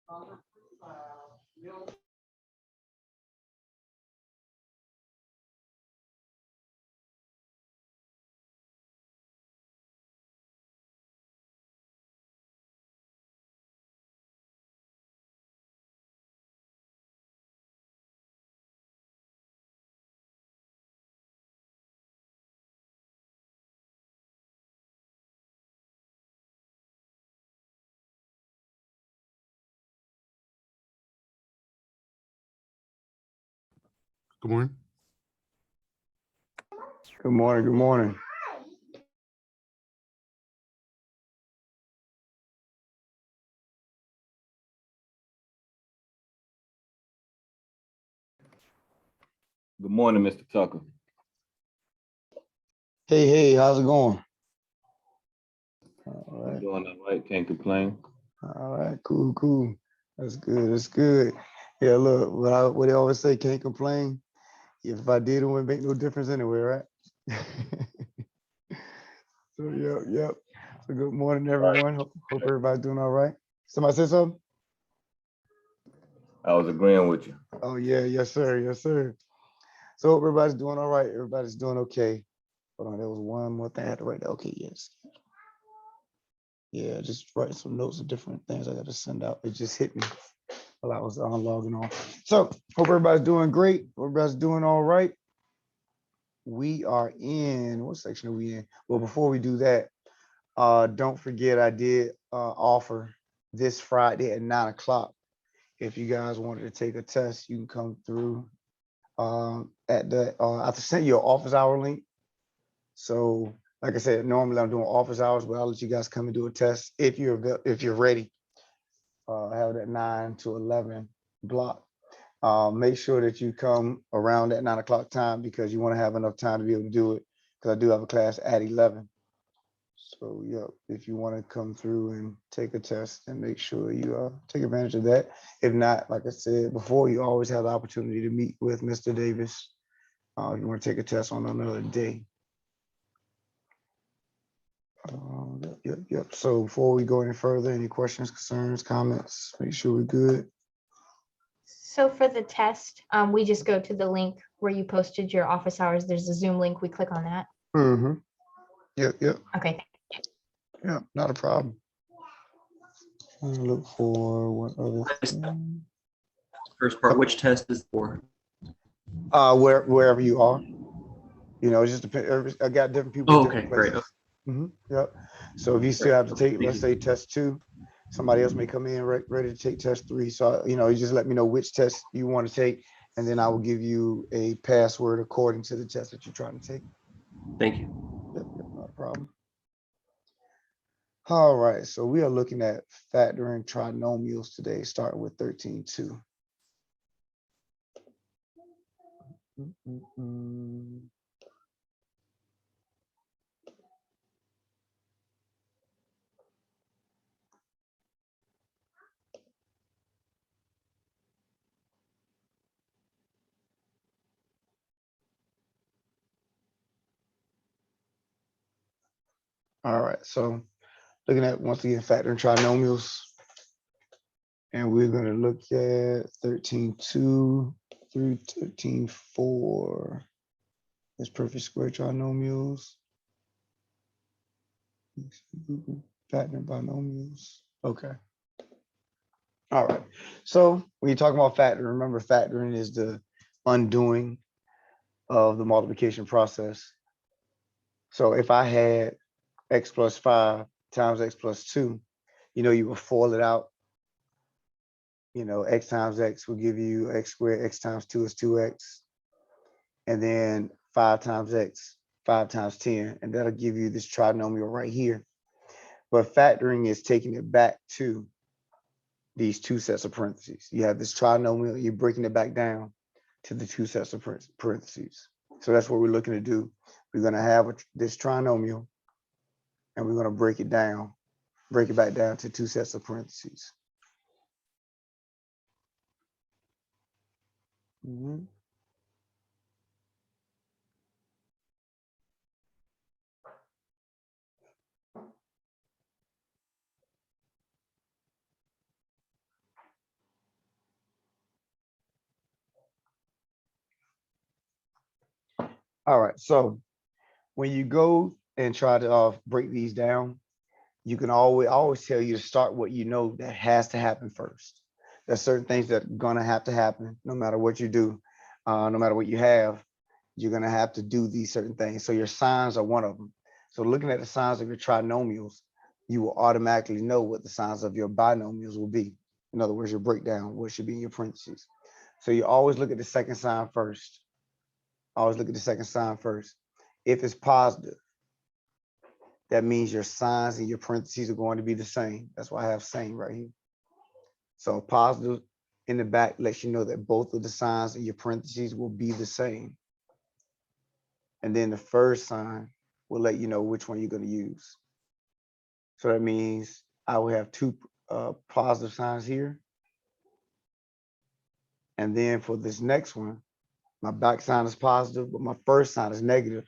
Good morning. Good morning. Good morning. Good morning, Mr. Tucker. Hey, how's it going? All I'm right. doing all right, can't complain. All right, cool. That's good. Yeah, look, what they always say, can't complain. If I did, it wouldn't make no difference anyway, right? So, yep. So good morning, everyone. Hope everybody's doing all right. Somebody say something? I was agreeing with you. Oh, yeah, yes, sir. So hope everybody's doing all right. Everybody's doing okay. Hold on, there was one more thing I had to write. Okay, yes. Yeah, just writing some notes of different things I got to send out. It just hit me while I was logging on. So hope everybody's doing great. Hope everybody's doing all right. We are in, what section are we in? Well, before we do that, don't forget I did offer this Friday at 9 o'clock. If you guys wanted to take a test, you can come through at the, I sent you an office hour link. So like I said, normally I'm doing office hours, but I'll let you guys come and do a test if you're ready. Have it at 9 to 11 block. Make sure that you come around that 9 o'clock time because you want to have enough time to be able to do it, because I do have a class at 11. So yeah, if you want to come through and take a test, and make sure you take advantage of that. If not, like I said before, you always have the opportunity to meet with Mr. Davis if you want to take a test on another day. Yep. So before we go any further, any questions, concerns, comments, make sure we're good. So for the test, we just go to the link where you posted your office hours. There's a Zoom link. We click on that. Mm-hmm. Yep. Okay. Yeah, not a problem. Look for what other thing. First part, which test is for? Wherever you are. You know, it just depends. I got different people. Oh, different okay, great. places. Yep. So if you still have to take, let's say test 2, somebody else may come in ready to take test 3. So, you know, you just let me know which test you want to take, and then I will give you a password according to the test that you're trying to take. Thank you. Yep, not a problem. All right, so we are looking at factoring trinomials today, starting with 13.2. All right, so looking at, once again, factoring trinomials. And we're going to look at 13.2 through 13.4. That's perfect square trinomials. Factoring binomials. Okay. All right. So when you talk about factoring, remember factoring is the undoing of the multiplication process. So if I had x plus 5 times x plus 2, you know, you will FOIL it out. You know, x times x will give you x squared, x times 2 is 2x. And then 5 times x, 5 times 10, and that'll give you this trinomial right here. But factoring is taking it back to these 2 sets of parentheses. You have this trinomial, you're breaking it back down to the 2 sets of parentheses. So that's what we're looking to do. We're going to have this trinomial, and we're going to break it back down to 2 sets of parentheses. All right, so when you go and try to break these down, you can always tell you to start what you know that has to happen first. There's certain things that are gonna have to happen no matter what you do, no matter what you have, you're gonna have to do these certain things. So your signs are one of them. So looking at the signs of your trinomials, you will automatically know what the signs of your binomials will be. In other words, your breakdown, what should be in your parentheses. So you always look at the second sign first. Always look at the second sign first. If it's positive, that means your signs and your parentheses are going to be the same. That's why I have same right here. So positive in the back lets you know that both of the signs and your parentheses will be the same. And then the first sign will let you know which one you're going to use. So that means I will have two positive signs here. And then for this next one, my back sign is positive, but my first sign is negative.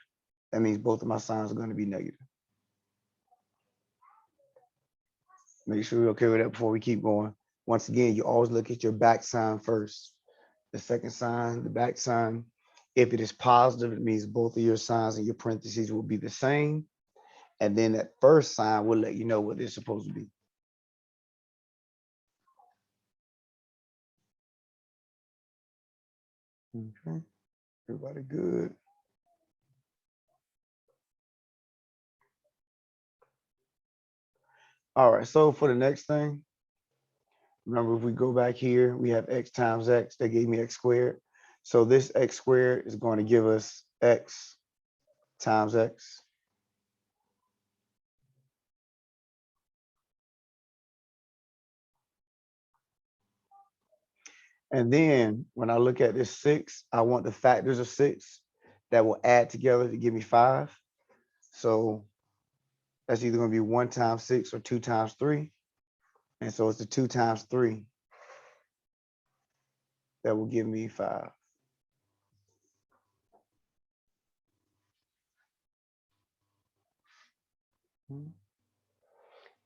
That means both of my signs are going to be negative. Make sure you're okay with that before we keep going. Once again, you always look at your back sign first. The second sign, the back sign. If it is positive, it means both of your signs and your parentheses will be the same. And then that first sign will let you know what they're supposed to be. Okay, everybody good? All right, so for the next thing, remember if we go back here, we have x times x, that gave me x squared. So this x squared is going to give us x times x. And then when I look at this 6, I want the factors of 6 that will add together to give me 5. So that's either going to be 1 times 6 or 2 times 3. And so it's the 2 times 3 that will give me 5.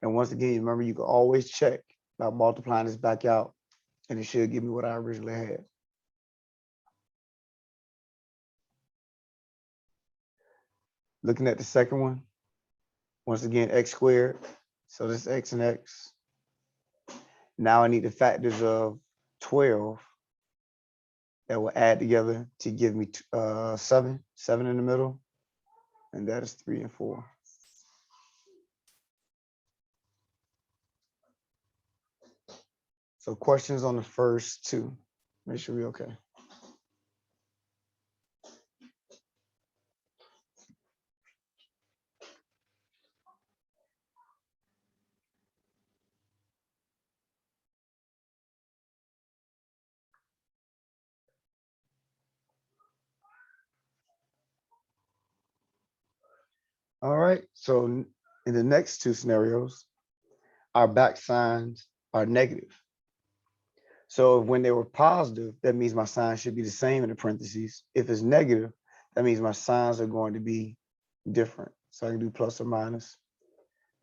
And once again, remember, you can always check by multiplying this back out, and it should give me what I originally had. Looking at the second one, once again, x squared. So this x and x. Now I need the factors of 12 that will add together to give me 7 in the middle, and that is 3 and 4. So questions on the first two. Make sure we're okay. All right, so in the next two scenarios, our back signs are negative. So when they were positive, that means my sign should be the same in the parentheses. If it's negative, that means my signs are going to be different. So I can do plus or minus.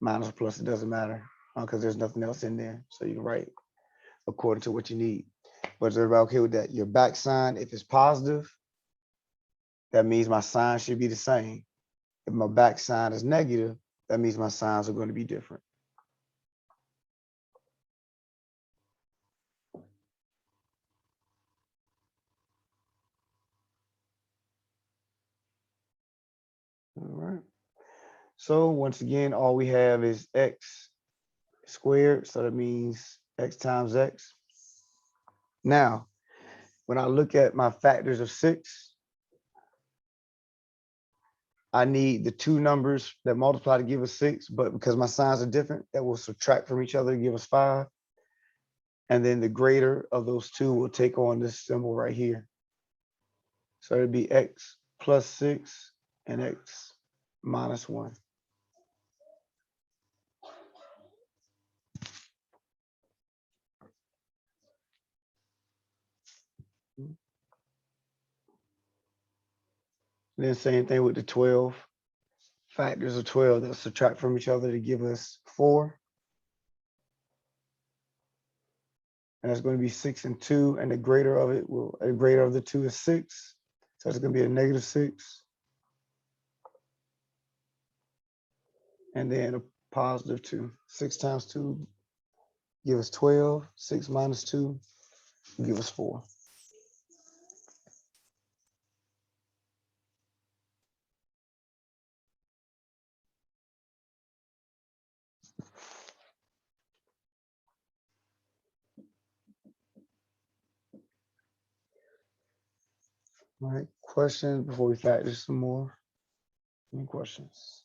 Minus or plus, it doesn't matter because there's nothing else in there. So you can write according to what you need. But is everybody okay with that? Your back sign, if it's positive, that means my sign should be the same. If my back sign is negative, that means my signs are going to be different. All right. So once again, all we have is x squared. So that means x times x. Now, when I look at my factors of 6, I need the two numbers that multiply to give us 6, but because my signs are different, that will subtract from each other to give us 5. And then the greater of those two will take on this symbol right here. So it'd be x plus 6 and x minus 1. Then same thing with the 12. Factors of 12 that subtract from each other to give us 4. And that's going to be 6 and 2, and the greater of it will, the greater of the two is 6. So it's going to be a negative 6. and then a positive 2. 6 times 2 give us 12. 6 minus 2 give us 4. All right, questions before we factor some more? Any questions?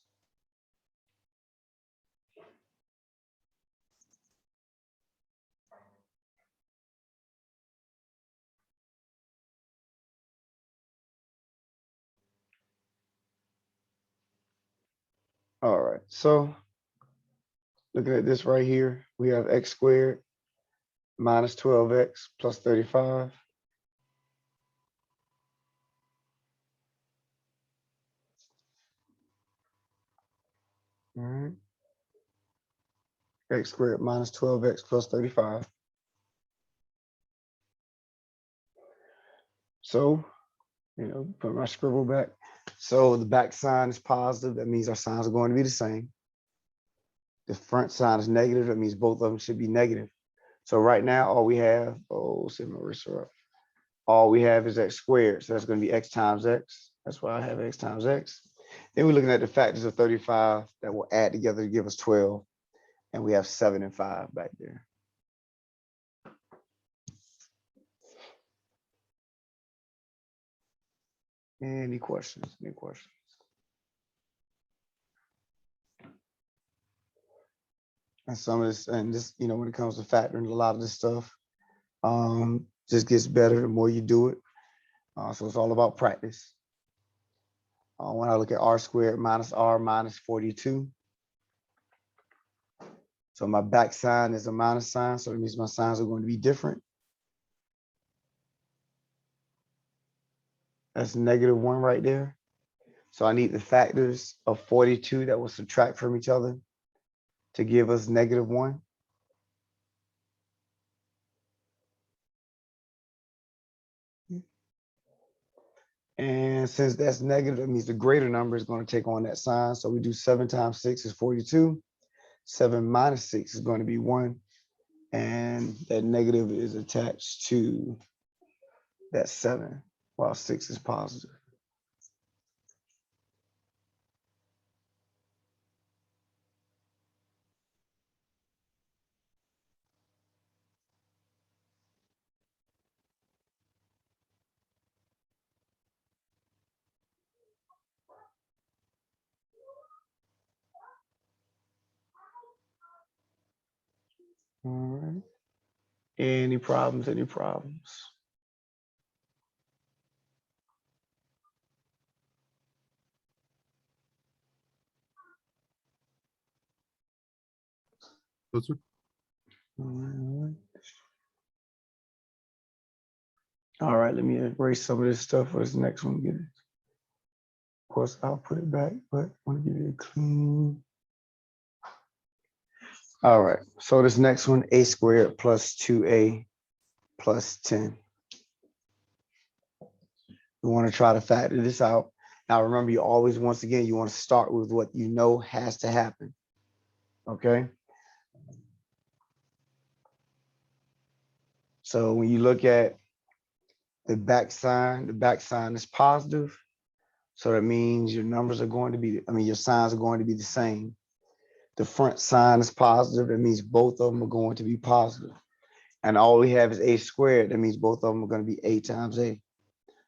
All right, so looking at this right here, we have x squared minus 12x plus 35. All right. X squared minus 12x plus 35. So, put my scribble back. So the back sign is positive. That means our signs are going to be the same. The front sign is negative. That means both of them should be negative. So right now, all we have, set my eraser up. All we have is x squared. So that's going to be x times x. That's why I have x times x. Then we're looking at the factors of 35 that will add together to give us 12. And we have 7 and 5 back there. Any questions? Any questions? And some of this, and this, when it comes to factoring, a lot of this stuff just gets better the more you do it. So it's all about practice. When I look at r squared minus r minus 42. So my back sign is a minus sign, so that means my signs are going to be different. That's -1 right there. So I need the factors of 42 that will subtract from each other to give us -1. And since that's negative, that means the greater number is going to take on that sign. So we do 7 times 6 is 42. 7 minus 6 is going to be 1. And that negative is attached to that 7, while 6 is positive. All right. Any problems? Any problems? That's it. All right, let me erase some of this stuff for this next one. Get it. Of course, I'll put it back, but I want to give it a clean. All right, so this next one, a squared plus 2a plus 10. We want to try to factor this out. Now, remember, you always, once again, you want to start with what you know has to happen. Okay. So when you look at the back sign is positive. So that means your numbers are going to be, your signs are going to be the same. The front sign is positive. That means both of them are going to be positive. And all we have is a squared. That means both of them are going to be a times a.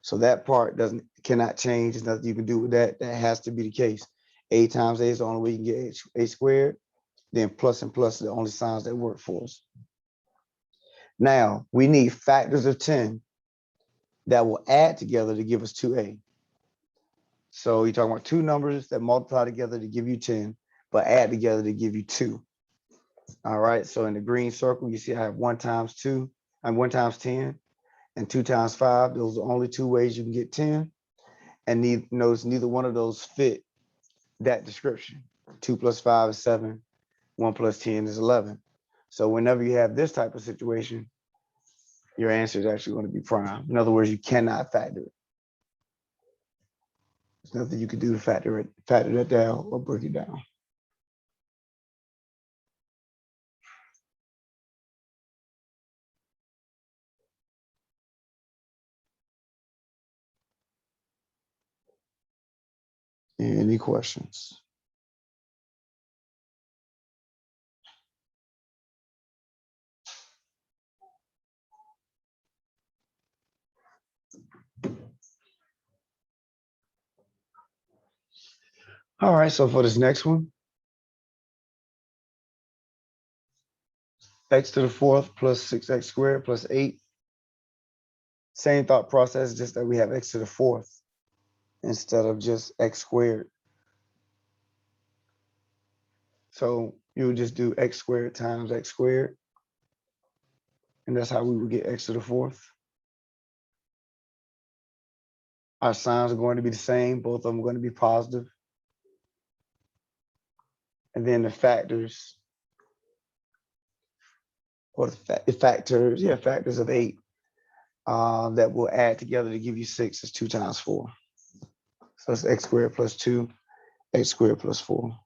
So that part cannot change. There's nothing you can do with that. That has to be the case. A times a is the only way you can get a squared. Then plus and plus are the only signs that work for us. Now, we need factors of 10 that will add together to give us 2a. So you're talking about two numbers that multiply together to give you 10, but add together to give you 2. All right, so in the green circle, you see I have 1 times 2, and 1 times 10, and 2 times 5. Those are only 2 ways you can get 10. And notice neither one of those fit that description. 2 plus 5 is 7, 1 plus 10 is 11. So whenever you have this type of situation, your answer is actually going to be prime. In other words, you cannot factor it. There's nothing you can do to factor that down or break it down. Any questions? All right, so for this next one, x to the fourth plus 6x squared plus 8. Same thought process, just that we have x to the fourth instead of just x squared. So you would just do x squared times x squared. And that's how we would get x to the fourth. Our signs are going to be the same. Both of them are going to be positive. And then the factors, or the factors, yeah, factors of 8 that will add together to give you 6 is 2 times 4. So it's x squared plus 2, x squared plus 4.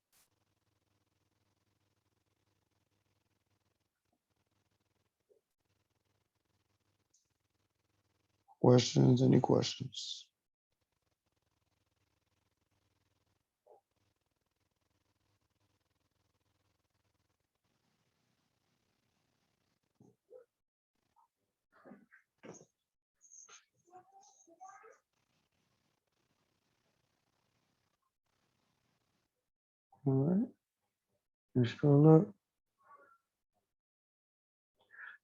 Questions? Any questions? All right. Let's scroll up.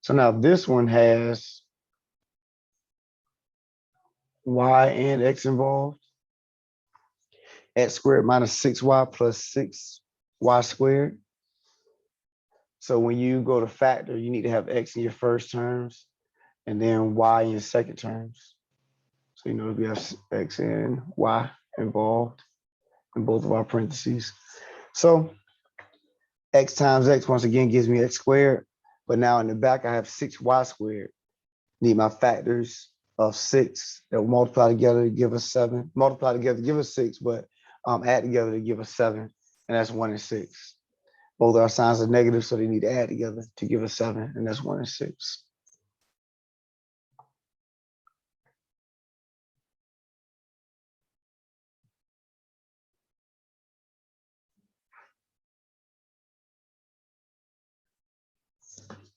So now this one has y and x involved. X squared minus 6y plus 6y squared. So when you go to factor, you need to have x in your first terms and then y in your second terms. So you know we have x and y involved in both of our parentheses. So x times x once again gives me x squared, but now in the back I have 6y squared. Need my factors of 6 that will multiply together to give us 7. Multiply together to give us 6, but add together to give us 7, and that's 1 and 6. Both our signs are negative, so they need to add together to give us 7, and that's 1 and 6.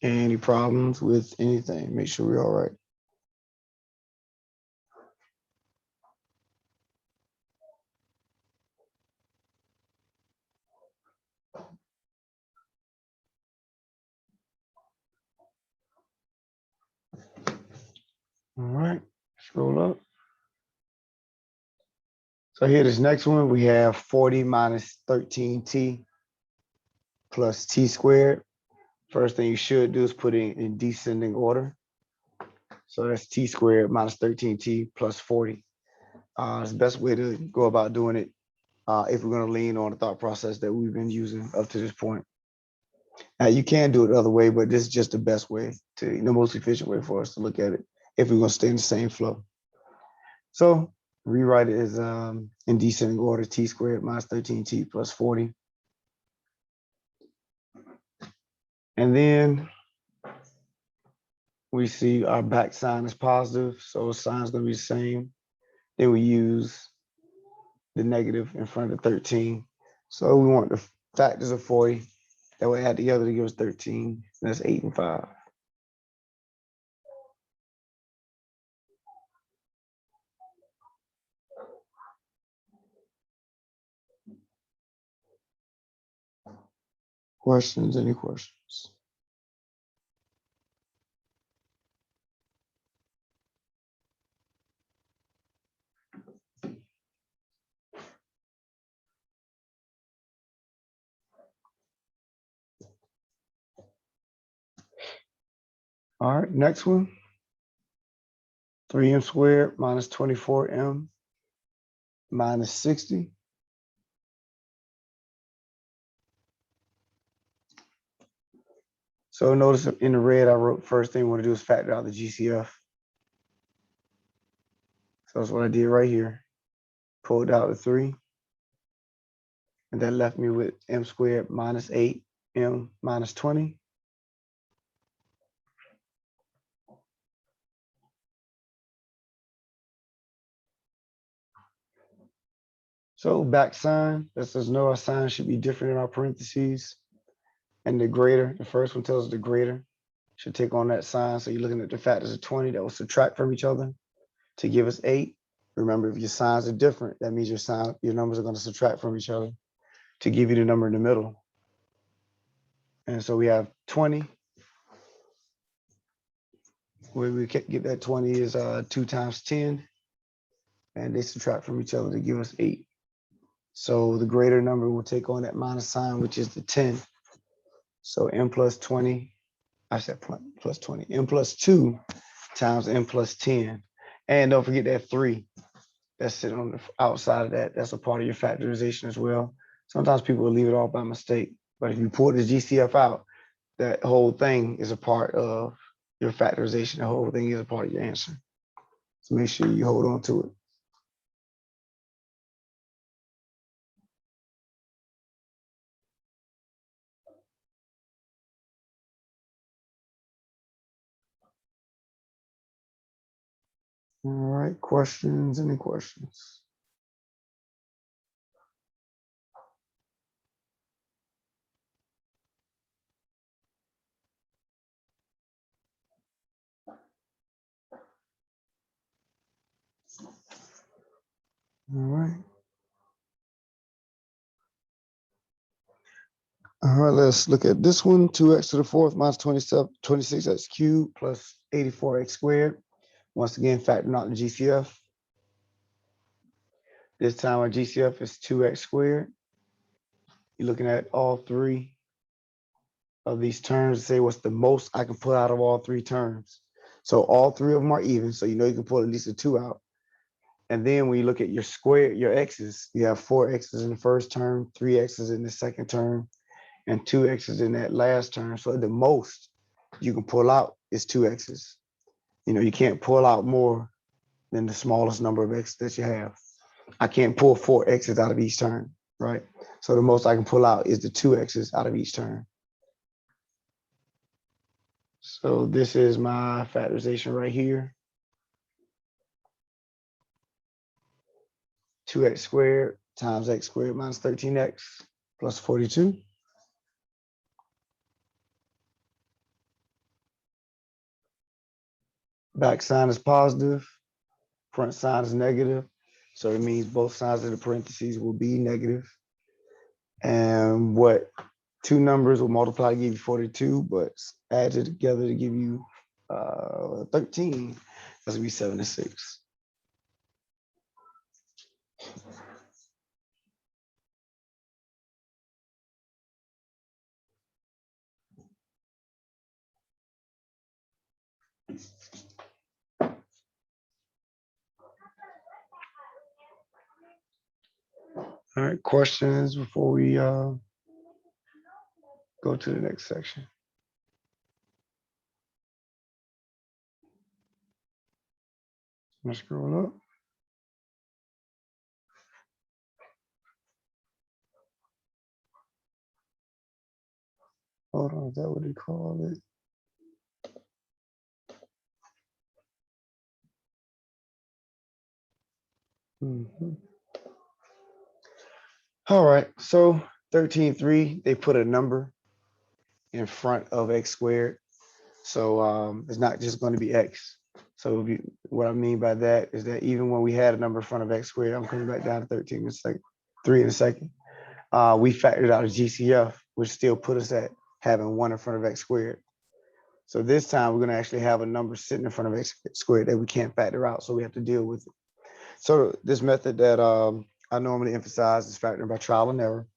Any problems with anything? Make sure we're all right. All right, scroll up. So here, this next one, we have 40 minus 13t plus t squared. First thing you should do is put it in descending order. So that's t squared minus 13t plus 40. It's the best way to go about doing it if we're going to lean on the thought process that we've been using up to this point. Now, you can do it the other way, but this is just the best way to, the most efficient way for us to look at it if we're going to stay in the same flow. So rewrite it as in descending order, t squared minus 13t plus 40. And then we see our back sign is positive, so the sign is going to be the same. Then we use the negative in front of 13. So we want the factors of 40 that will add together to give us 13. That's 8 and 5. Questions? Any questions? All right, next one. 3m squared minus 24m minus 60. So notice in the red, I wrote first thing we want to do is factor out the GCF. So that's what I did right here. Pulled out the 3. And that left me with m squared minus 8m minus 20. So back sign, that says no, our sign should be different in our parentheses. And the greater, the first one tells us the greater should take on that sign. So you're looking at the factors of 20 that will subtract from each other to give us 8. Remember, if your signs are different, that means your numbers are going to subtract from each other to give you the number in the middle. And so we have 20. Where we get that 20 is 2 times 10. And they subtract from each other to give us 8. So the greater number will take on that minus sign, which is the 10. So n plus 20, I said plus 20, n plus 2 times n plus 10. And don't forget that 3. That's sitting on the outside of that. That's a part of your factorization as well. Sometimes people will leave it off by mistake. But if you pull the GCF out, that whole thing is a part of your factorization. The whole thing is a part of your answer. So make sure you hold on to it. All right, questions, any questions? All right. All right, let's look at this one. 2x to the 4th minus 26x cubed plus 84x squared. Once again, factoring out the GCF. This time our GCF is 2x squared. You're looking at all 3 of these terms to say what's the most I can pull out of all 3 terms. So all 3 of them are even, so you know you can pull at least a 2 out. And then when you look at your square, your x's, you have 4 x's in the first term, 3 x's in the second term, and 2 x's in that last term. So the most you can pull out is 2 x's. You know, you can't pull out more than the smallest number of x's that you have. I can't pull 4 x's out of each term, right? So the most I can pull out is the 2 x's out of each term. So this is my factorization right here. 2x squared times x squared minus 13x plus 42. Back sign is positive, front sign is negative. So it means both sides of the parentheses will be negative. And what 2 numbers will multiply to give you 42, but add it together to give you 13. That's gonna be 76. All right, questions before we go to the next section. Let's scroll up. Hold on, is that what they call it? All right, so 13.3, they put a number in front of x squared. So it's not just going to be x. So what I mean by that is that even when we had a number in front of x squared, I'm coming back down to 13 in a second, 3 in a second. We factored out a GCF, which still put us at having 1 in front of x squared. So this time we're going to actually have a number sitting in front of x squared that we can't factor out. So we have to deal with it. So this method that I normally emphasize is factoring by trial and error.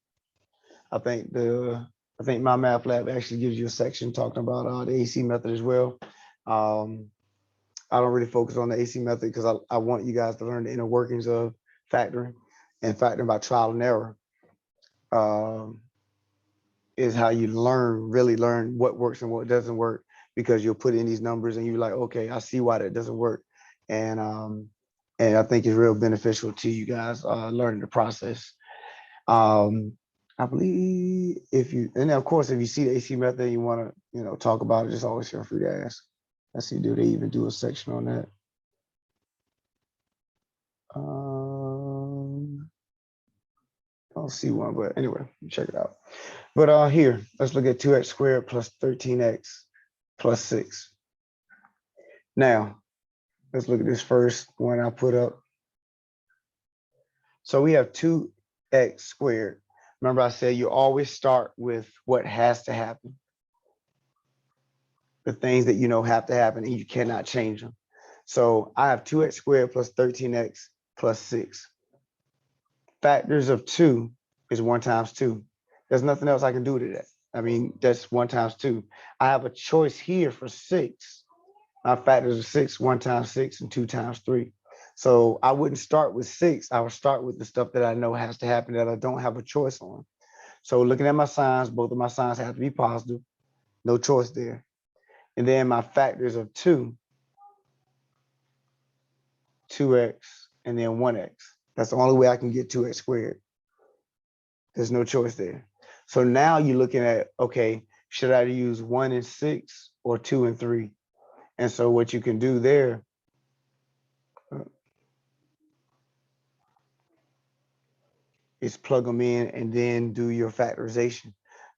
I think my math lab actually gives you a section talking about the AC method as well. I don't really focus on the AC method because I want you guys to learn the inner workings of factoring, and factoring by trial and error is how you really learn what works and what doesn't work, because you'll put in these numbers and you're like, okay, I see why that doesn't work. And I think it's real beneficial to you guys learning the process. I believe and of course, if you see the AC method and you want to, talk about it, just always feel free to ask. I see, do they even do a section on that? don't see one, but anyway, check it out. But here, let's look at 2x squared plus 13x plus 6. Now, let's look at this first one I put up. So we have 2x squared. Remember I said you always start with what has to happen. The things that you know have to happen and you cannot change them. So I have 2x squared plus 13x plus 6. Factors of 2 is 1 times 2. There's nothing else I can do to that. I mean, that's 1 times 2. I have a choice here for 6. My factors of 6, 1 times 6 and 2 times 3. So I wouldn't start with 6. I would start with the stuff that I know has to happen that I don't have a choice on. So looking at my signs, both of my signs have to be positive. No choice there. And then my factors of 2, 2x, and then 1x. That's the only way I can get 2x squared. There's no choice there. So now you're looking at, okay, should I use 1 and 6 or 2 and 3? And so what you can do there is plug them in and then do your factorization.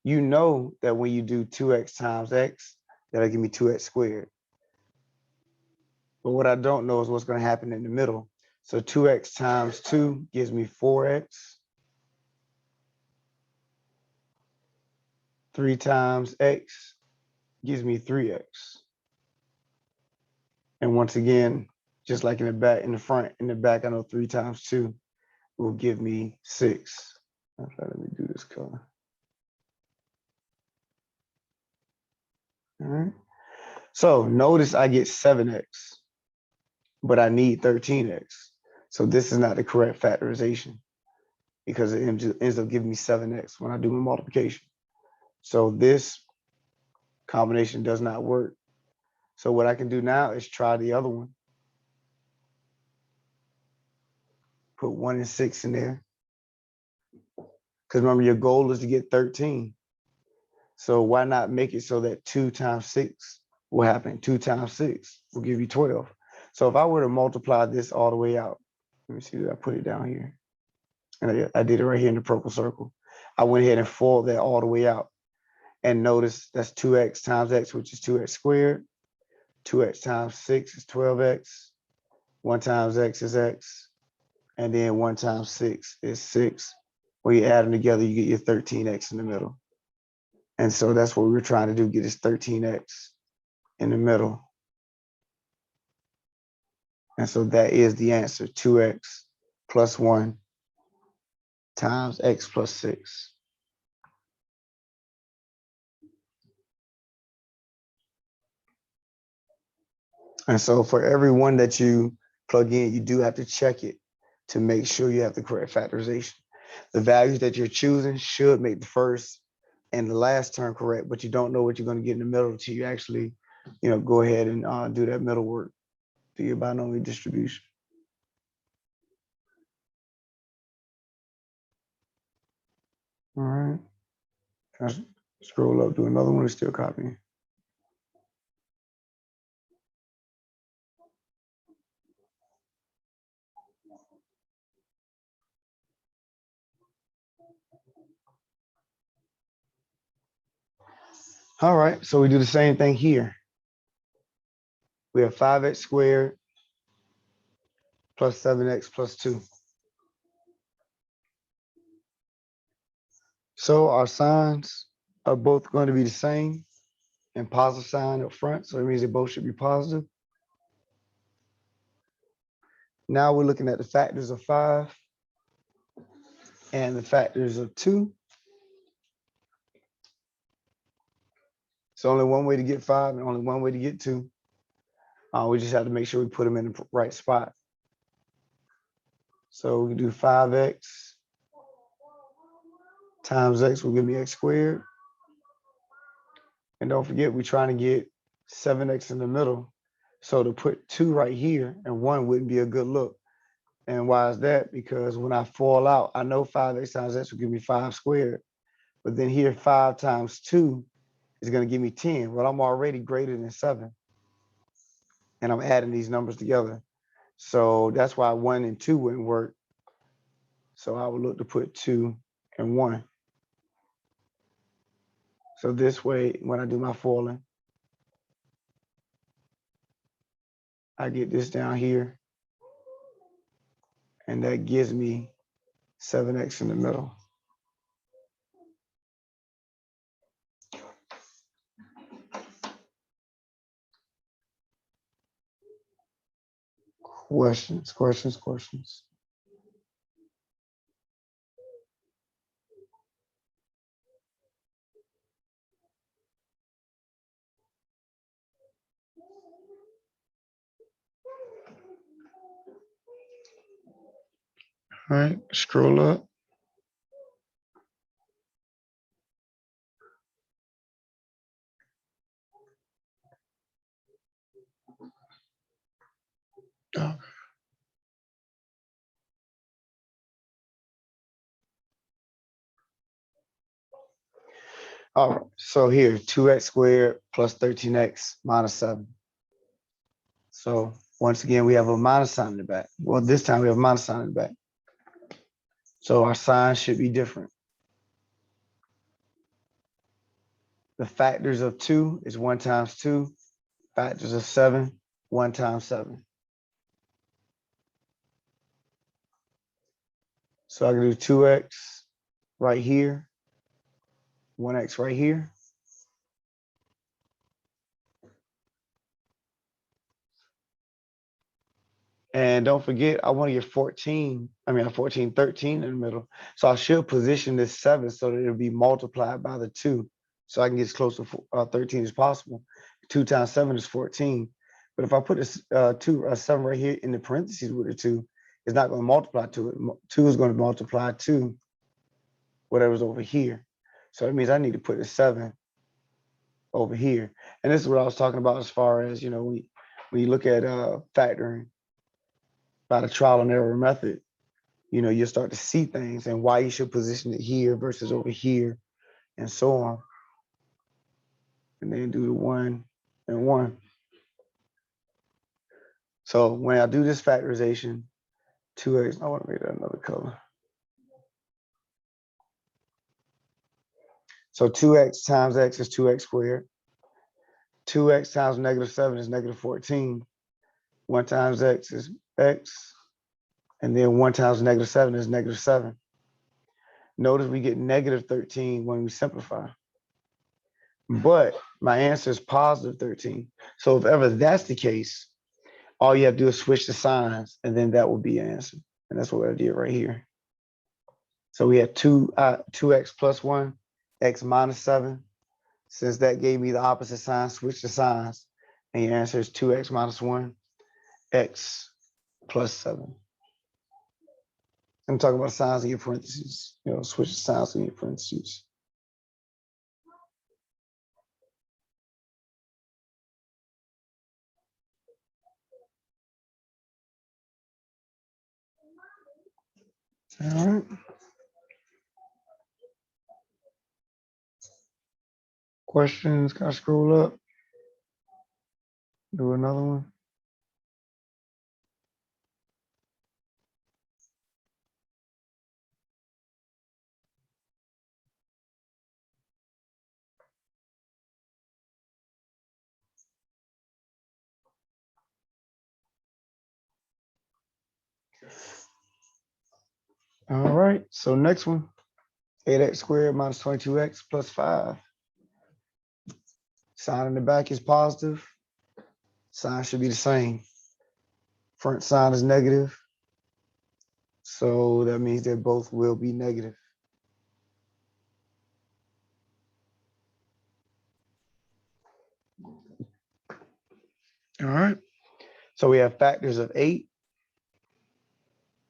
You know that when you do 2x times x, that'll give me 2x squared. But what I don't know is what's going to happen in the middle. So 2x times 2 gives me 4x. 3 times x gives me 3x. And once again, just like in the back, in the front, in the back, I know 3 times 2 will give me 6. Let me do this color. All right. So notice I get 7x, but I need 13x. So this is not the correct factorization because it ends up giving me 7x when I do my multiplication. So this combination does not work. So what I can do now is try the other one. Put 1 and 6 in there. Because remember, your goal is to get 13. So why not make it so that 2 times 6 will happen? 2 times 6 will give you 12. So if I were to multiply this all the way out, let me see, did I put it down here? And I did it right here in the purple circle. I went ahead and folded that all the way out. And notice that's 2x times x, which is 2x squared. 2x times 6 is 12x. 1 times x is x. And then 1 times 6 is 6. When you add them together, you get your 13x in the middle. And so that's what we were trying to do, get this 13x in the middle. And so that is the answer, 2x plus 1 times x plus 6. And so for every one that you plug in, you do have to check it to make sure you have the correct factorization. The values that you're choosing should make the first and the last term correct, but you don't know what you're going to get in the middle until you actually, go ahead and do that middle work, do your binomial distribution. All right. Can I scroll up, do another one, or still copying? All right, so we do the same thing here. We have 5x squared plus 7x plus 2. So our signs are both going to be the same and positive sign up front. So it means they both should be positive. Now we're looking at the factors of 5 and the factors of 2. So only one way to get 5 and only one way to get 2. We just have to make sure we put them in the right spot. So we can do 5x times x will give me x squared. And don't forget, we're trying to get 7x in the middle. So to put 2 right here and 1 wouldn't be a good look. And why is that? Because when I fall out, I know 5x times x will give me 5 squared. But then here, 5 times 2 is going to give me 10. Well, I'm already greater than 7. And I'm adding these numbers together. So that's why 1 and 2 wouldn't work. So I would look to put 2 and 1. So this way, when I do my foiling, I get this down here, and that gives me 7x in the middle. Questions, questions, questions. All right, scroll up. Oh. All right, so here, 2x squared plus 13x minus 7. So once again, we have a minus sign in the back. Well, this time we have a minus sign in the back. So our sign should be different. The factors of 2 is 1 times 2. Factors of 7, 1 times 7. So I can do 2x right here, 1x right here. And don't forget, I want to get 14, 13 in the middle. So I should position this 7 so that it'll be multiplied by the 2. So I can get as close to 13 as possible. 2 times 7 is 14. But if I put this 7 right here in the parentheses with the 2, it's not going to multiply to it. 2 is going to multiply to whatever's over here. So that means I need to put a 7 over here. And this is what I was talking about as far as, you know, when you look at factoring by the trial and error method, you know, you'll start to see things and why you should position it here versus over here and so on. And then do the 1 and 1. So when I do this factorization, 2x, I want to make that another color. So 2x times x is 2x squared. 2x times negative 7 is negative 14. 1 times x is x. And then 1 times negative 7 is negative 7. Notice we get negative 13 when we simplify. But my answer is positive 13. So if ever that's the case, all you have to do is switch the signs, and then that will be your answer. And that's what I did right here. So we had 2x plus 1, x minus 7. Since that gave me the opposite sign, switch the signs. And your answer is 2x minus 1, x plus 7. I'm talking about signs in your parentheses. You know, switch the signs in your parentheses. All right. Questions? Can I scroll up? Do another one. All right. So next one, 8x squared minus 22x plus 5. Sign in the back is positive. Sign should be the same. Front sign is negative. So that means they both will be negative. All right. So we have factors of 8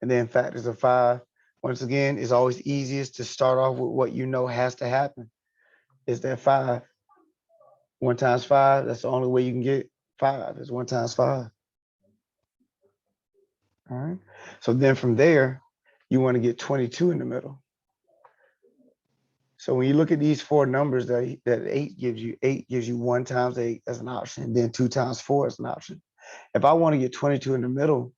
and then factors of 5. Once again, it's always easiest to start off with what you know has to happen. Is that 5? 1 times 5, that's the only way you can get 5 is 1 times 5. All right. So then from there, you want to get 22 in the middle. So when you look at these 4 numbers that 8 gives you 1 times 8 as an option, then 2 times 4 as an option. If I want to get 22 in the middle,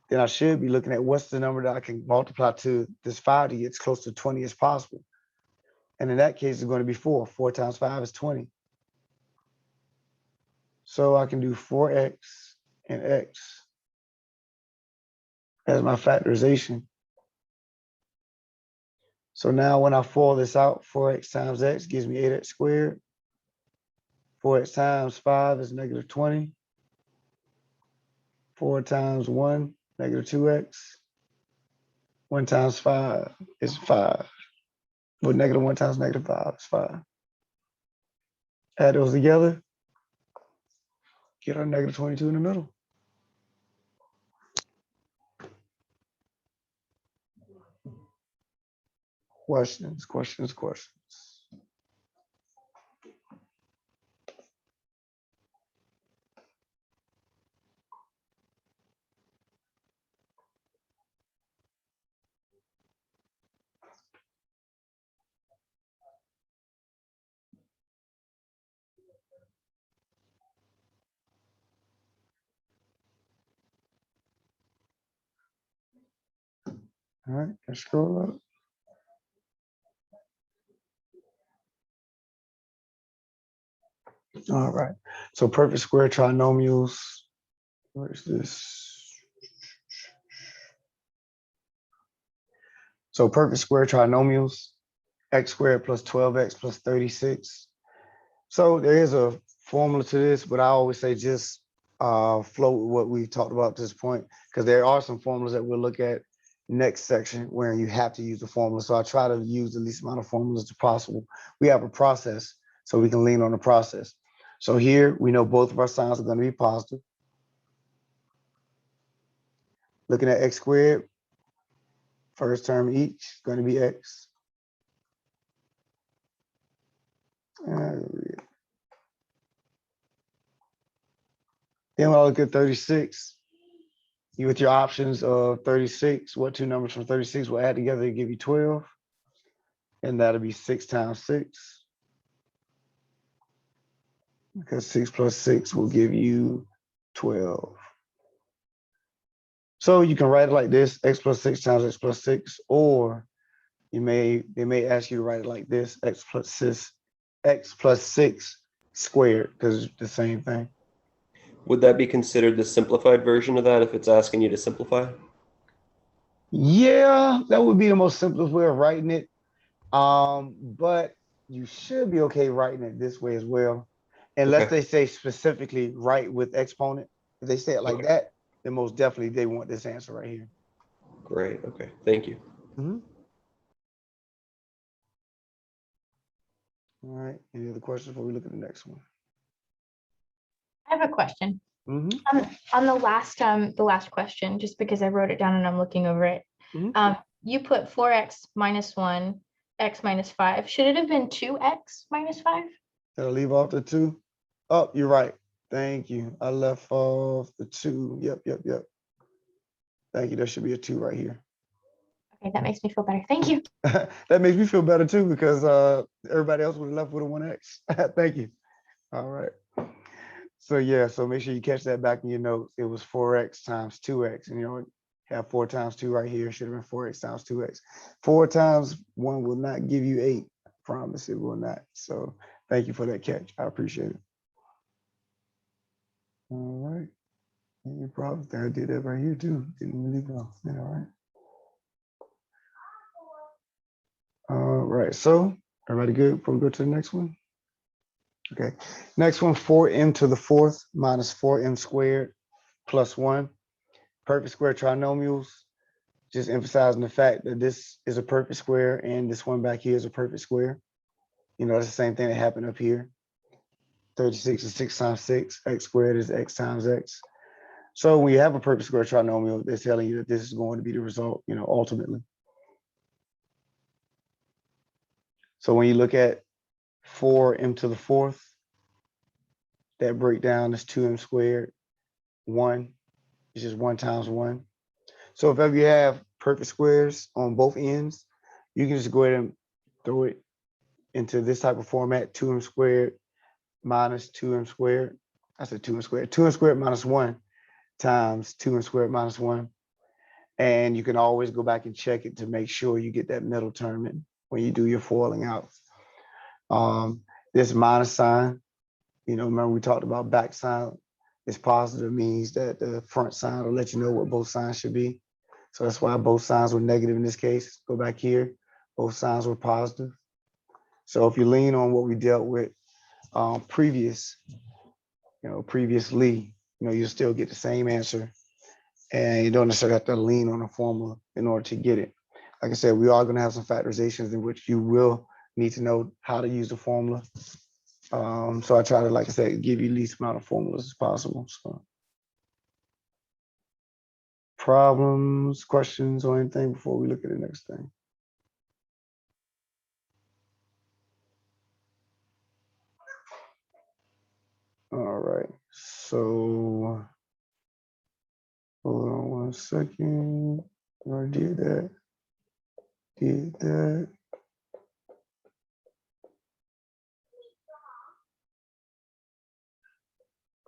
then I should be looking at what's the number that I can multiply to this 5 to get as close to 20 as possible. And in that case, it's going to be 4. 4 times 5 is 20. So I can do 4x and x as my factorization. So now when I FOIL this out, 4x times x gives me 8x squared. 4x times 5 is negative 20. 4 times 1, negative 2x. 1 times 5 is 5. Well, negative 1 times negative 5 is 5. Add those together, get our negative 22 in the middle. Questions, questions, questions. All right, let's scroll up. All right, so perfect square trinomials. Where's this? So perfect square trinomials, x squared plus 12x plus 36. So there is a formula to this, but I always say just float with what we talked about at this point, because there are some formulas that we'll look at next section where you have to use the formula. So I try to use the least amount of formulas as possible. We have a process, so we can lean on the process. So here we know both of our signs are going to be positive. Looking at x squared, first term each is going to be x. Then when I look at 36, you with your options of 36, what two numbers from 36 will add together to give you 12? And that'll be 6 times 6. Because 6 plus 6 will give you 12. So you can write it like this, x plus 6 times x plus 6, or they may ask you to write it like this, x plus 6 squared, because it's the same thing. Would that be considered the simplified version of that if it's asking you to simplify? Yeah, that would be the most simplest way of writing it. But you should be okay writing it this way as well. Unless Okay. they say specifically write with exponent. If they say it like Okay. that, then most definitely they want this answer right here. Great. Okay. Thank you. All right. Any other questions before we look at the next one? I have a question. Mhm. On the last question, just because I wrote it down and I'm looking over it. Mhm. You put 4x minus 1, x minus 5. Should it have been 2x minus 5? Did I leave off the 2? Oh, you're right. Thank you. I left off the 2. Yep. Thank you. There should be a 2 right here. Okay, that makes me feel better. Thank you. That makes me feel better too, because everybody else would have left with a 1x. Thank you. All right. So yeah, so make sure you catch that back in your notes. It was 4x times 2x, and you know, have 4 times 2 right here. Should have been 4x times 2x. 4 times 1 will not give you 8. I promise it will not. So thank you for that catch. I appreciate it. All right. Any problems? I did that right here too. Didn't really go. Yeah, all right. All right. So everybody good before we go to the next one? Okay. Next one, 4m to the 4th minus 4m squared plus 1. Perfect square trinomials. Just emphasizing the fact that this is a perfect square and this one back here is a perfect square. You know, that's the same thing that happened up here. 36 is 6 times 6. X squared is x times x. So when you have a perfect square trinomial, they're telling you that this is going to be the result, you know, ultimately. So when you look at 4m to the 4th, that breakdown is 2m squared. 1 is just 1 times 1. So if ever you have perfect squares on both ends, you can just go ahead and throw it into this type of format, 2m squared minus 2m squared. I said 2m squared. 2m squared minus 1 times 2m squared minus 1. And you can always go back and check it to make sure you get that middle term in when you do your foiling out. This minus sign, remember we talked about back sign. It's positive means that the front sign will let you know what both signs should be. So that's why both signs were negative in this case. Go back here, both signs were positive. So if you lean on what we dealt with previously, you still get the same answer, and you don't necessarily have to lean on a formula in order to get it. Like I said, we are going to have some factorizations in which you will need to know how to use the formula. So I try to, like I said, give you the least amount of formulas as possible. So problems, questions, or anything before we look at the next thing? All right, so hold on one second. I did that.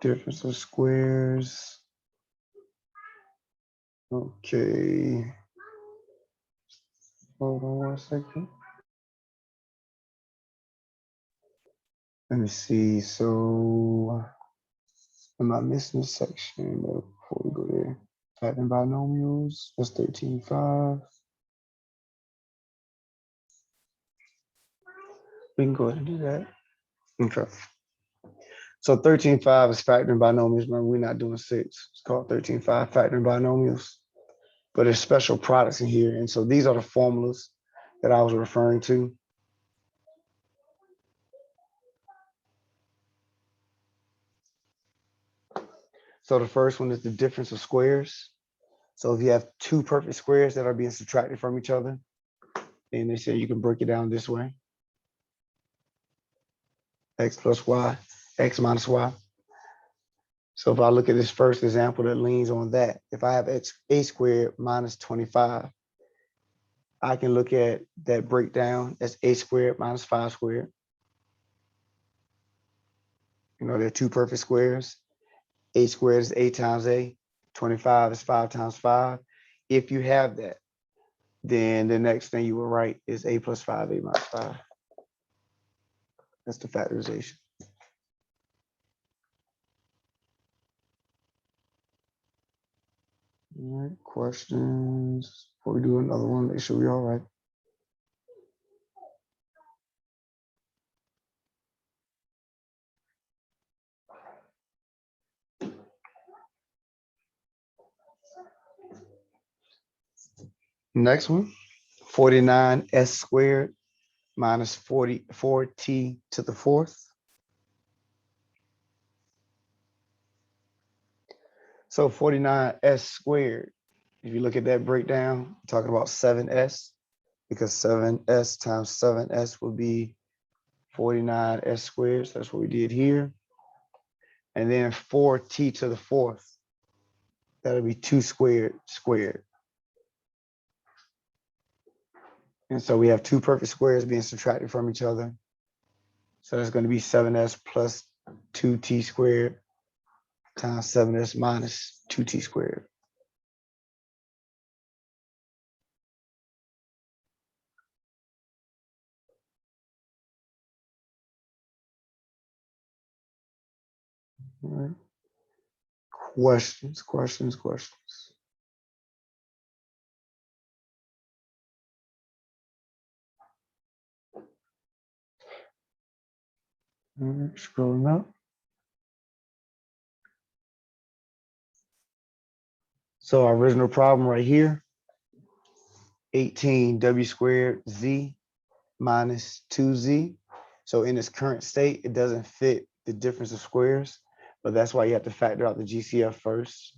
Difference of squares. Okay. Hold on one second. Let me see. So am I missing a section before we go there? Factoring binomials. That's 13.5. We can go ahead and do that. Okay. So 13.5 is factoring binomials. Remember, we're not doing 6. It's called 13.5 factoring binomials. But there's special products in here. And so these are the formulas that I was referring to. So the first one is the difference of squares. So if you have two perfect squares that are being subtracted from each other, then they say you can break it down this way. X plus y, x minus y. So if I look at this first example that leans on that, if I have a squared minus 25, I can look at that breakdown as a squared minus 5 squared. They're two perfect squares. A squared is a times a, 25 is 5 times 5. If you have that, then the next thing you will write is a plus 5, a minus 5. That's the factorization. All right, questions before we do another one, make sure we're all right. Next one, 49s squared minus 44t to the fourth. So 49s squared, if you look at that breakdown, I'm talking about 7s, because 7s times 7s will be 49s squared. So that's what we did here. And then 4t to the fourth, that'll be 2 squared. And so we have two perfect squares being subtracted from each other. So that's going to be 7s plus 2t squared times 7s minus 2t squared. All right. Questions. All right, scrolling up. So our original problem right here, 18w squared z minus 2z. So in its current state, it doesn't fit the difference of squares, but that's why you have to factor out the GCF first.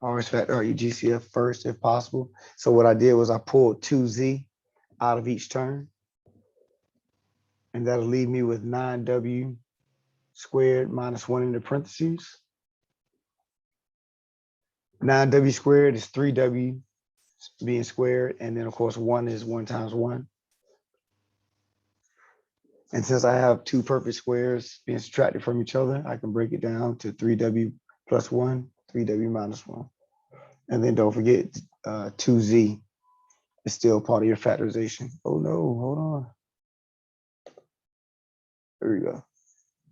Always factor out your GCF first if possible. So what I did was I pulled 2z out of each term, and that'll leave me with 9w squared minus 1 in the parentheses. 9w squared is 3w being squared, and then of course 1 is 1 times 1. And since I have two perfect squares being subtracted from each other, I can break it down to 3w plus 1, 3w minus 1. And then don't forget 2z is still part of your factorization. Oh no, hold on. There we go.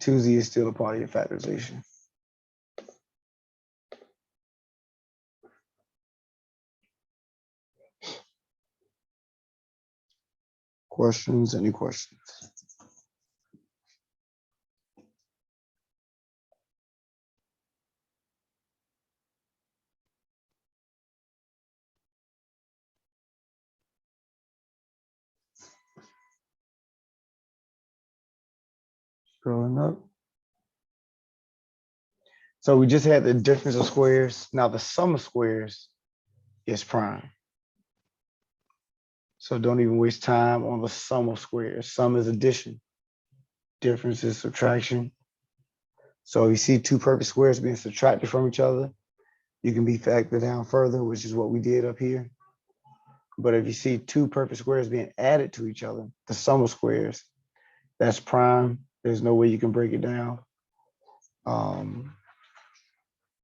2z is still a part of your factorization. Questions? Any questions? Scrolling up. So we just had the difference of squares. Now the sum of squares is prime. So don't even waste time on the sum of squares. Sum is addition. Difference is subtraction. So if you see two perfect squares being subtracted from each other, you can be factored down further, which is what we did up here. But if you see two perfect squares being added to each other, the sum of squares, that's prime. There's no way you can break it down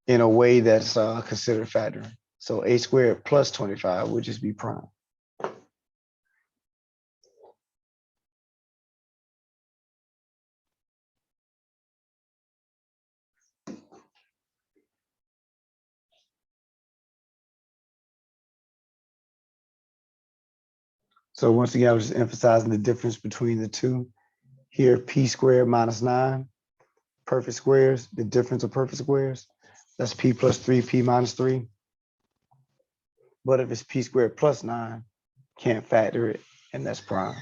in a way that's considered factoring. So a squared plus 25 would just be prime. So once again, I was just emphasizing the difference between the two. Here, p squared minus 9, perfect squares, the difference of perfect squares, that's p plus 3, p minus 3. But if it's p squared plus 9, can't factor it, and that's prime.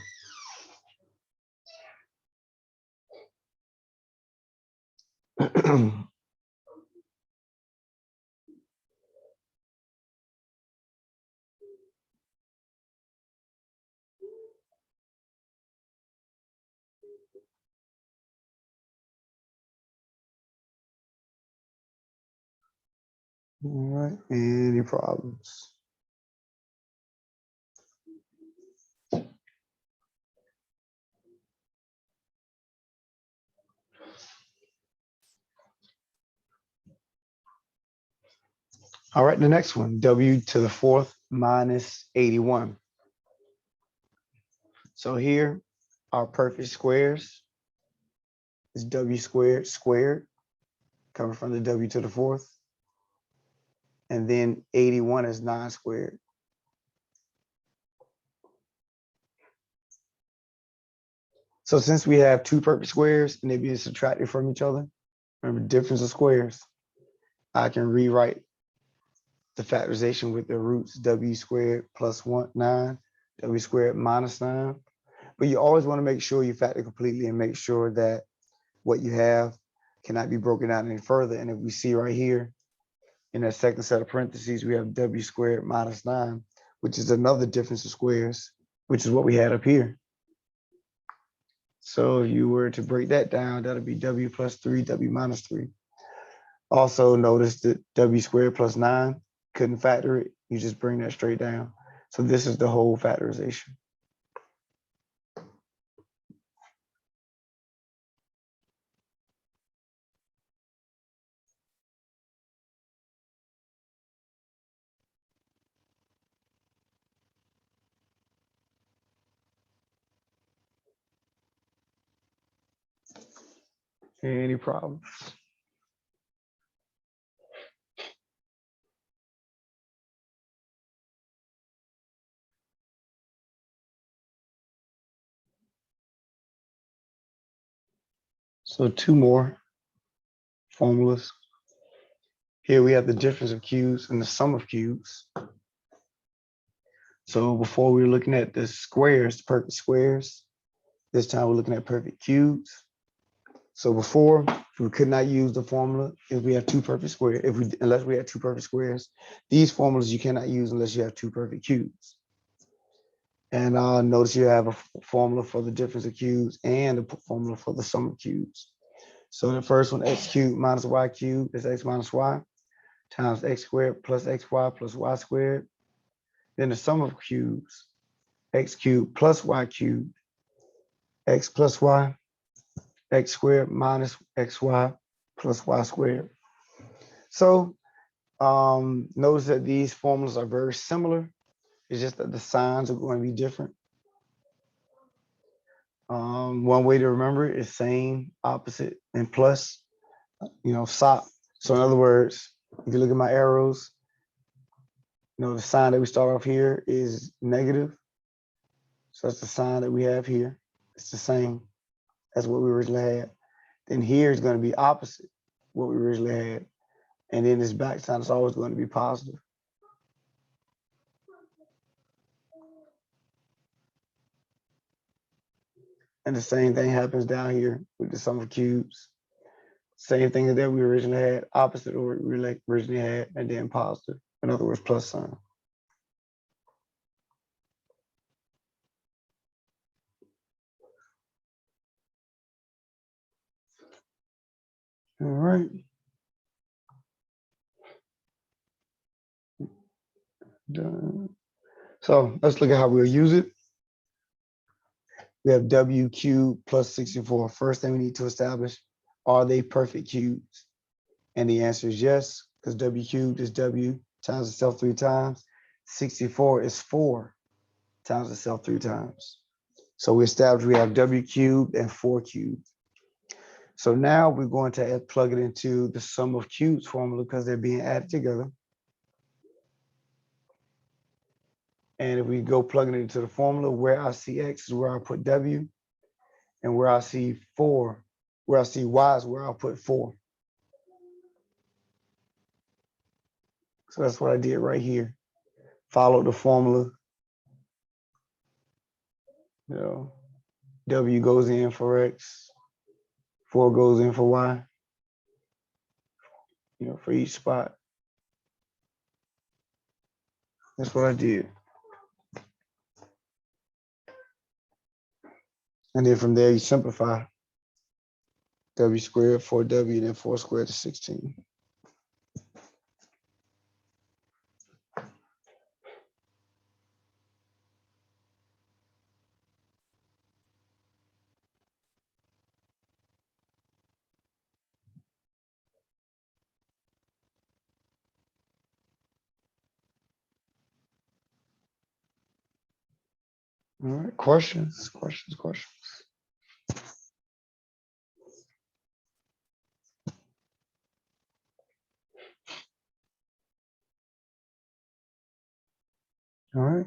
All right, any problems? All right, the next one, w to the 4th minus 81. So here, our perfect squares is w squared squared, coming from the w to the 4th. And then 81 is 9 squared. So since we have two perfect squares and they're being subtracted from each other, remember difference of squares, I can rewrite the factorization with the roots w squared plus 9, w squared minus 9. But you always want to make sure you factor completely and make sure that what you have cannot be broken out any further. And if we see right here in that second set of parentheses, we have w squared minus 9, which is another difference of squares, which is what we had up here. So if you were to break that down, that'll be w plus 3, w minus 3. Also notice that w squared plus 9, couldn't factor it. You just bring that straight down. So this is the whole factorization. Any problems? So two more formulas. Here we have the difference of cubes and the sum of cubes. So before we were looking at the squares, perfect squares. This time we're looking at perfect cubes. So before, we could not use the formula if we have two perfect squares, unless we had two perfect squares. These formulas you cannot use unless you have two perfect cubes. And notice you have a formula for the difference of cubes and a formula for the sum of cubes. So the first one, x cubed minus y cubed is x minus y times x squared plus xy plus y squared. Then the sum of cubes, x cubed plus y cubed x plus y, x squared minus xy plus y squared. So notice that these formulas are very similar. It's just that the signs are going to be different. One way to remember it is same, opposite, and plus, SOP. So in other words, if you look at my arrows, the sign that we start off here is negative. So that's the sign that we have here. It's the same as what we originally had. Then here is going to be opposite what we originally had. And then this back sign is always going to be positive. And the same thing happens down here with the sum of cubes. Same thing that we originally had, opposite of what we originally had, and then positive. In other words, plus sign. All right. Done. So let's look at how we'll use it. We have w cubed plus 64. First thing we need to establish, are they perfect cubes? And the answer is yes, because w cubed is w times itself 3 times. 64 is 4 times itself 3 times. So we established we have w cubed and 4 cubed. So now we're going to plug it into the sum of cubes formula because they're being added together. And if we go plugging it into the formula, where I see x is where I put w, and where I see y is where I'll put 4. So that's what I did right here. Follow the formula. W goes in for x, 4 goes in for y, for each spot. That's what I did. And then from there, you simplify. W squared, 4w, then 4 squared is 16. All right, questions. All right,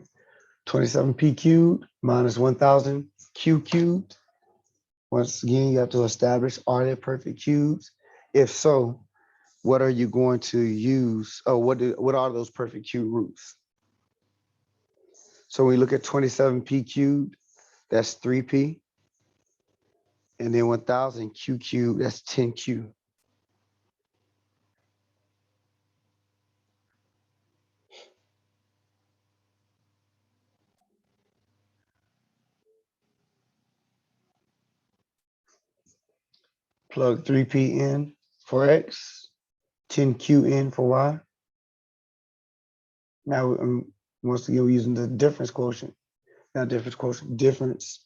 27p cubed minus 1000 q cubed. Once again, you have to establish, are they perfect cubes? If so, what are you going to use? Oh, what are those perfect cube roots? So we look at 27p cubed, that's 3p. And then 1000 q cubed, that's 10q. Plug 3p in for x, 10q in for y. Now, once again, we're using the difference quotient. Not difference quotient, difference.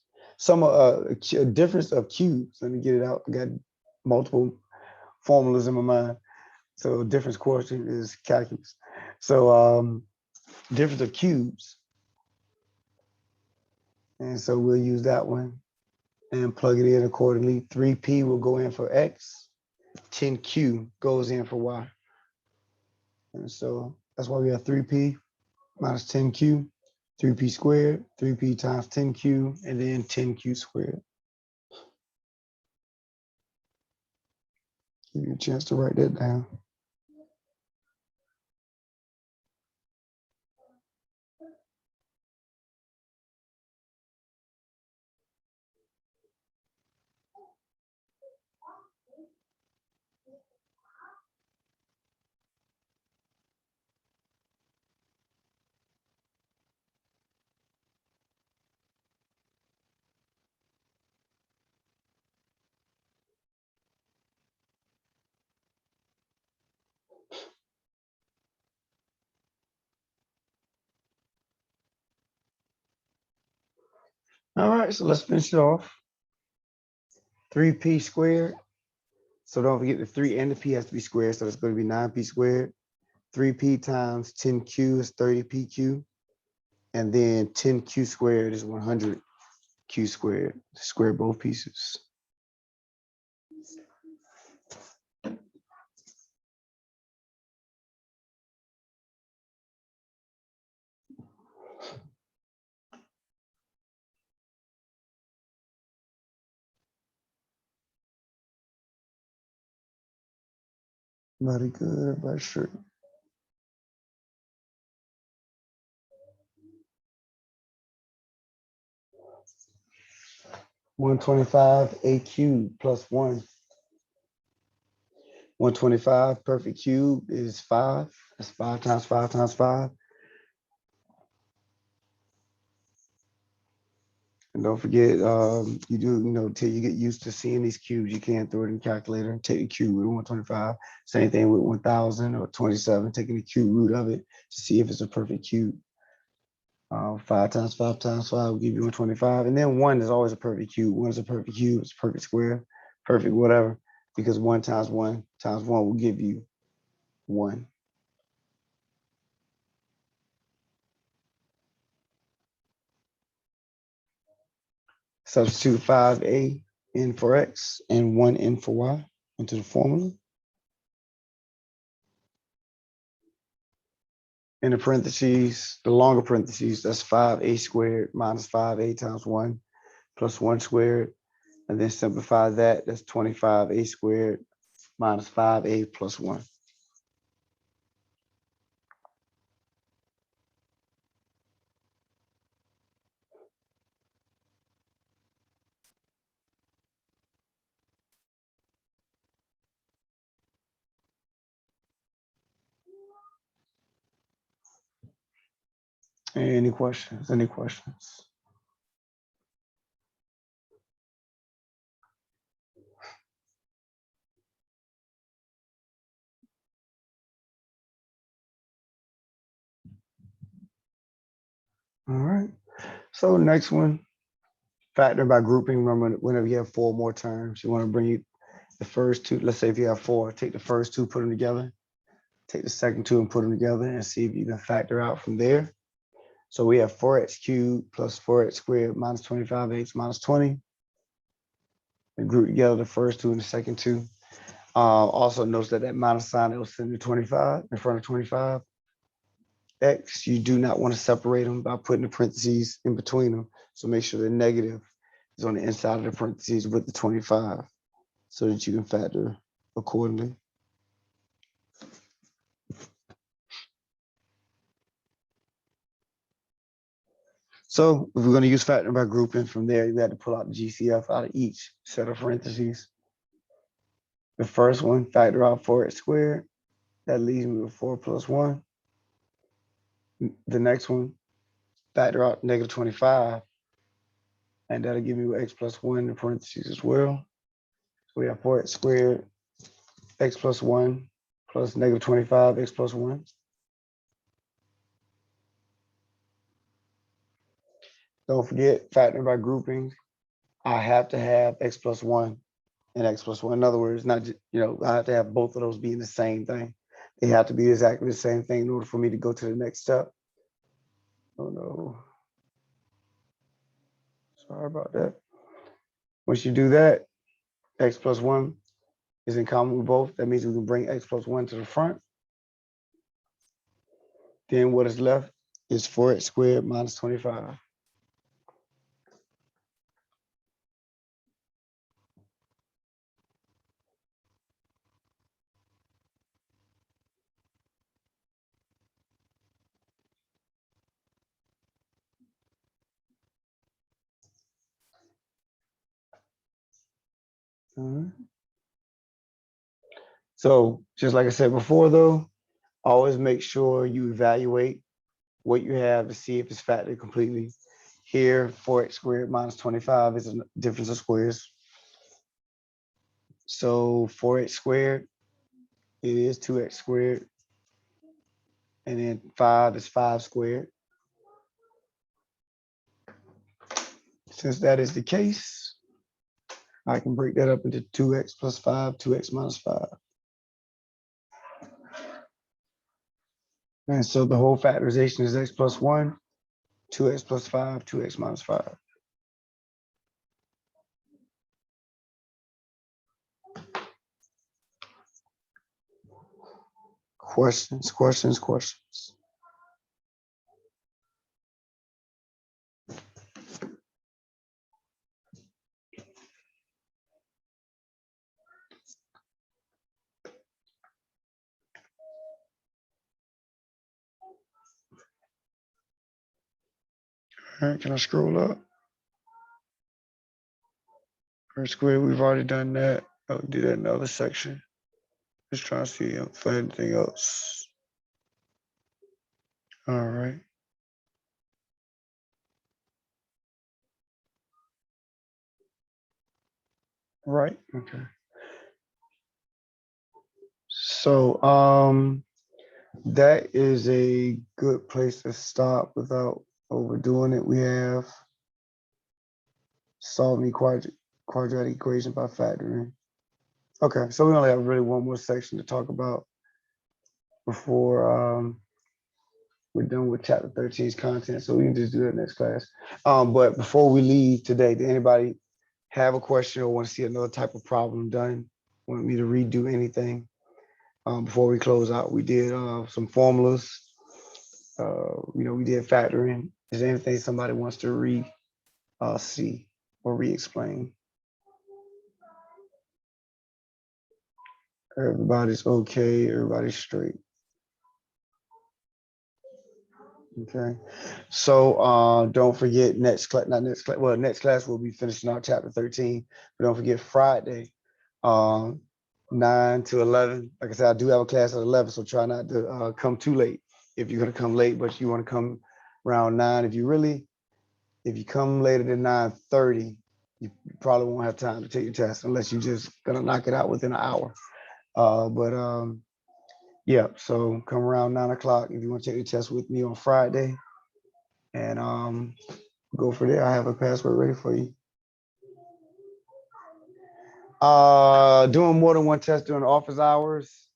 A difference of cubes. Let me get it out. I got multiple formulas in my mind. So difference quotient is calculus. So difference of cubes. And so we'll use that one and plug it in accordingly. 3p will go in for x. 10q goes in for y. And so that's why we have 3p minus 10q, 3p squared, 3p times 10q, and then 10q squared. Give you a chance to write that down. All right, so let's finish it off. 3p squared. So don't forget the 3 and the p has to be squared. So it's going to be 9p squared. 3p times 10q is 30pq. And then 10q squared is 100q squared. Square both pieces. Very good, very sure. $125 a cube plus 1. 125 perfect cube is 5. That's 5 times 5 times 5. And don't forget, till you get used to seeing these cubes, you can't throw it in the calculator and take the cube root of 125. Same thing with 1000 or 27, taking the cube root of it to see if it's a perfect cube. 5 times 5 times 5 will give you 125. And then 1 is always a perfect cube. 1 is a perfect cube. It's a perfect square, perfect whatever, because 1 times 1 times 1 will give you 1. Substitute 5a in for x and 1 in for y into the formula. In the parentheses, the longer parentheses, that's 5a squared minus 5a times 1 plus 1 squared. And then simplify that, that's 25a squared minus 5a plus 1. Any questions? Any questions? All right. So next one, factor by grouping. Remember, whenever you have 4 more terms, you want to bring the first 2. Let's say if you have 4, take the first 2, put them together. Take the second 2 and put them together and see if you can factor out from there. So we have 4x cubed plus 4x squared minus 25x minus 20. And group together the first 2 and the second 2. Also notice that minus sign that was sitting in 25 in front of 25. X, you do not want to separate them by putting the parentheses in between them. So make sure the negative is on the inside of the parentheses with the 25 so that you can factor accordingly. So if we're going to use factoring by grouping, from there, you have to pull out the GCF out of each set of parentheses. The first one, factor out 4x squared. That leaves me with 4 plus 1. The next one, factor out negative 25. And that'll give me x plus 1 in the parentheses as well. So we have 4x squared, x plus 1 plus negative 25, x plus 1. Don't forget, factoring by grouping, I have to have x plus 1 and x plus 1. In other words, not just, I have to have both of those being the same thing. They have to be exactly the same thing in order for me to go to the next step. Oh no. Sorry about that. Once you do that, x plus 1 is in common with both. That means we can bring x plus 1 to the front. Then what is left is 4x squared minus 25. All right. So just like I said before, though, always make sure you evaluate what you have to see if it's factored completely. Here, 4x squared minus 25 is a difference of squares. So 4x squared, it is 2x squared. And then 5 is 5 squared. Since that is the case, I can break that up into 2x plus 5, 2x minus 5. And so the whole factorization is x plus 1, 2x plus 5, 2x minus 5. Questions, questions, questions. All right, can I scroll up? First square, we've already done that. I'll do that in the other section. Just trying to see for anything else. All right. Right, okay. So that is a good place to stop without overdoing it. We have solve me quadratic equation by factoring. Okay, so we only have really one more section to talk about before we're done with chapter 13's content. So we can just do that next class. But before we leave today, did anybody have a question or want to see another type of problem done? Want me to redo anything? Before we close out, we did some formulas. We did factoring. Is there anything somebody wants to see or re-explain? Everybody's okay. Everybody's straight. Okay. So don't forget next class, next class we'll be finishing out chapter 13. But don't forget Friday, 9 to 11. Like I said, I do have a class at 11, so try not to come too late. If you're gonna come late, but you want to come around 9, if you come later than 9:30, you probably won't have time to take your test unless you're just gonna knock it out within an hour. Yeah, so come around 9 o'clock if you want to take the test with me on Friday, and go for there. I have a password ready for you. Doing more than one test during office hours,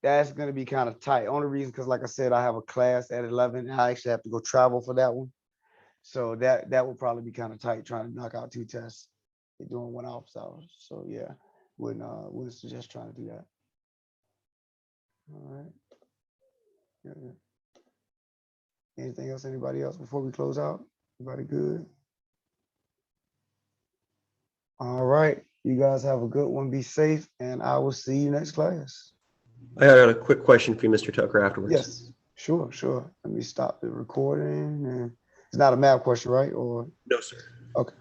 that's going to be kind of tight. Only reason because, like I said, I have a class at 11 and I actually have to go travel for that one. So that will probably be kind of tight trying to knock out 2 tests during 1 office hours. So yeah, wouldn't suggest trying to do that. All right. Yeah. Anything else? Anybody else before we close out? Everybody good? All right. You guys have a good one. Be safe, and I will see you next class. I had a quick question for you, Mr. Tucker, afterwards. Yes, sure. Let me stop the recording. And it's not a math question, right? Or No, sir. okay.